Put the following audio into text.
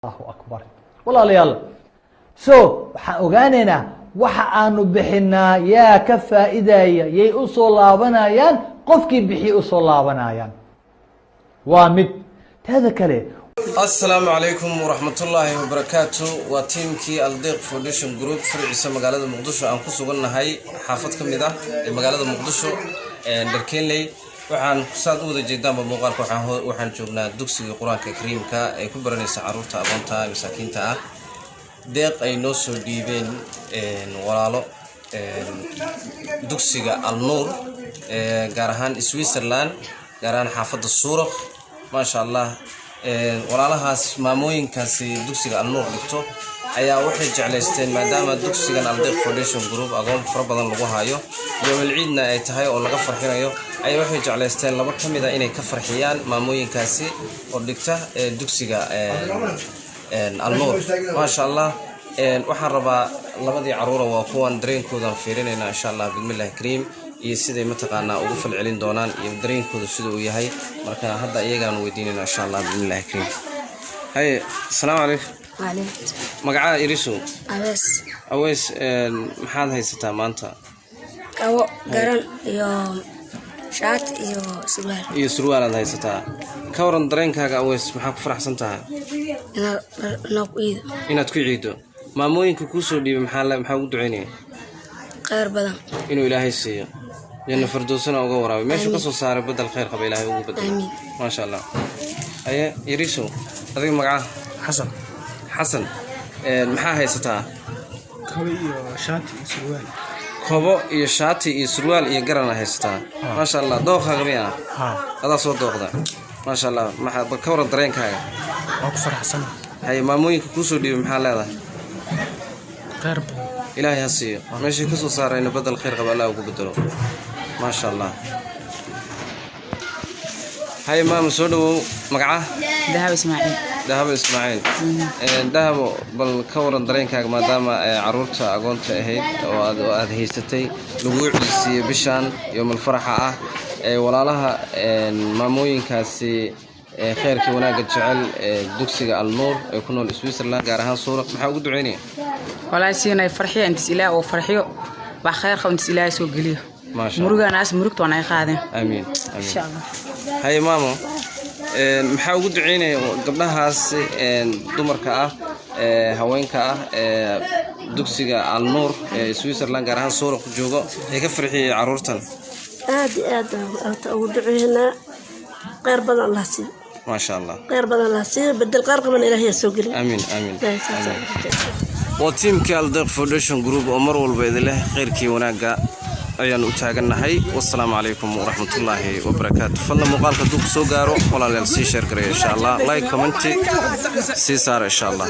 الله أكبر والله ليال waxaan ogaanaynaa waxa aanu bixinaa yaa ka faa'iidaya yay u soo laabanayaan qofkii bixi u soo laabanayaan waa mid taada kale السلام عليكم ورحمة الله وبركاته وتيمكي الدق فاونديشن جروب فرعيسة مقالة مقدشو أن كسوغلنا هاي حافتكم إذا مقالة مقدشو دركين لي وحن صاد وذا جدا بمقال وحن شوفنا دكسي القرآن الكريم كا كبرني سعروتا أبونتا مساكين تا دق أي نوسو ديبين ورالو دكسي النور جارهان سويسرلاند جارهان حافظ الصورة ما شاء الله walaalahaas maamooyinkaasi dugsiga Al-Nur dhigto ayaa waxay jecleysteen maadaama dugsigan Al-Deq Foundation Group agoon fara badan lagu hayo iyo walciidna ay tahay oo laga farxinayo ayaa waxay jecleysteen laba kamid ah inay ka farxiyaan maamooyinkaasi oo dhigta dugsiga Al-Nur ma sha Allah waxaan rabaa labadii caruur waa kuwan dareenkooda fiirinayna insha Allah bismillaah kariim iyo siday mataqaanaa ugu falcelin doonaan iyo dareenkooda sida uu yahay marka hadda iyagaan weydiinayna insha Allah bismillaah kariim hay assalaamu alaykum wa alaykum magaca irisu awees maxaad haysataa maanta kawo garan iyo shaat iyo surwaal aad haysataa ka waran dareenkaaga awees maxaa ku faraxsan tahay inaad ku ciido maamooyinka ku soo dhiibay maxaa ugu duceynaya khayr badan inuu ilaahay siiyo janna firdawsana uga waraabi meesha ka soo saaray badal khayr qaba ilaahay ugu badal ma sha Allah aye iriso adiga magaca xasan maxaa haysataa kobo iyo shaati iyo surwaal iyo garan haysataa ma sha Allah dooqaaga miyaa adaa soo dooqda ma sha Allah maxaa ka waran dareenkaaga waa ku faraxsan hay maamooyinka ku soo dhiibay maxaa leedahay khayr badan إلهي هسيه ماشي كسو صار إنه بدل خير قبل الله وقبله ما شاء الله هاي ما مسودو مقعة ذهب إسماعيل ذهب بالكورن درين كاج ما دام عروتها أقولت هيد وهذه ستي لوجود سي بشان يوم الفرحة ولا لها ماموين كاسي خير كونا قد جعل دكسي النور يكونوا السويسرلاند جارهان صورة محاول دعيني والله سينا فرحية أنت سلاء وفرحية بخير خو أنت سلاء سوق ليه ما شاء الله مرقة ناس مرقت وأنا خادم آمين إن شاء الله هاي ماما محاول دعيني قبلها دمر كأ هواين كأ دكسي النور سويسرلاند جارهان صورة جوجو هيك فرحية عرورتن أو دعينا غير بدن الله سي ما شاء الله غير بدن الله سي بدل قرق من إلهي سوق لي آمين وتيمكي الدق فاونديشن جروب أمر والبيد له خير كي وناقة أيان وتاجنا هاي والسلام عليكم ورحمة الله وبركاته فلنا مقالك دوك سوقارو ولا للسي شير إن شاء الله لايك كومنتي سي صار إن شاء الله.